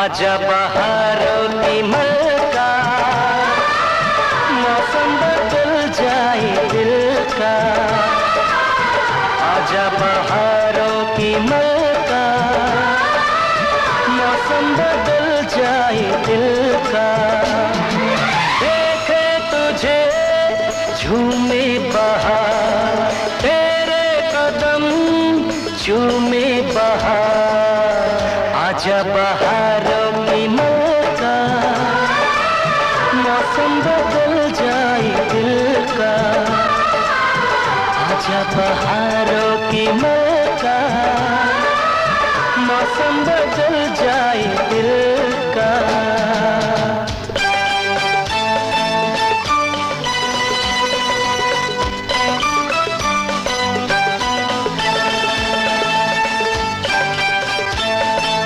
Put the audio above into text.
आजा बहारों की मलका, मौसम बदल जाए दिल का। आजा बहारों की मलका, मौसम बदल जाए दिल का। देखे तुझे झूमे बहार, तेरे कदम झूमे बहार। आजा बहारों की मलका, मौसम बदल जाए दिल का। आजा बहारों की मलका, मौसम बदल जाए दिल का।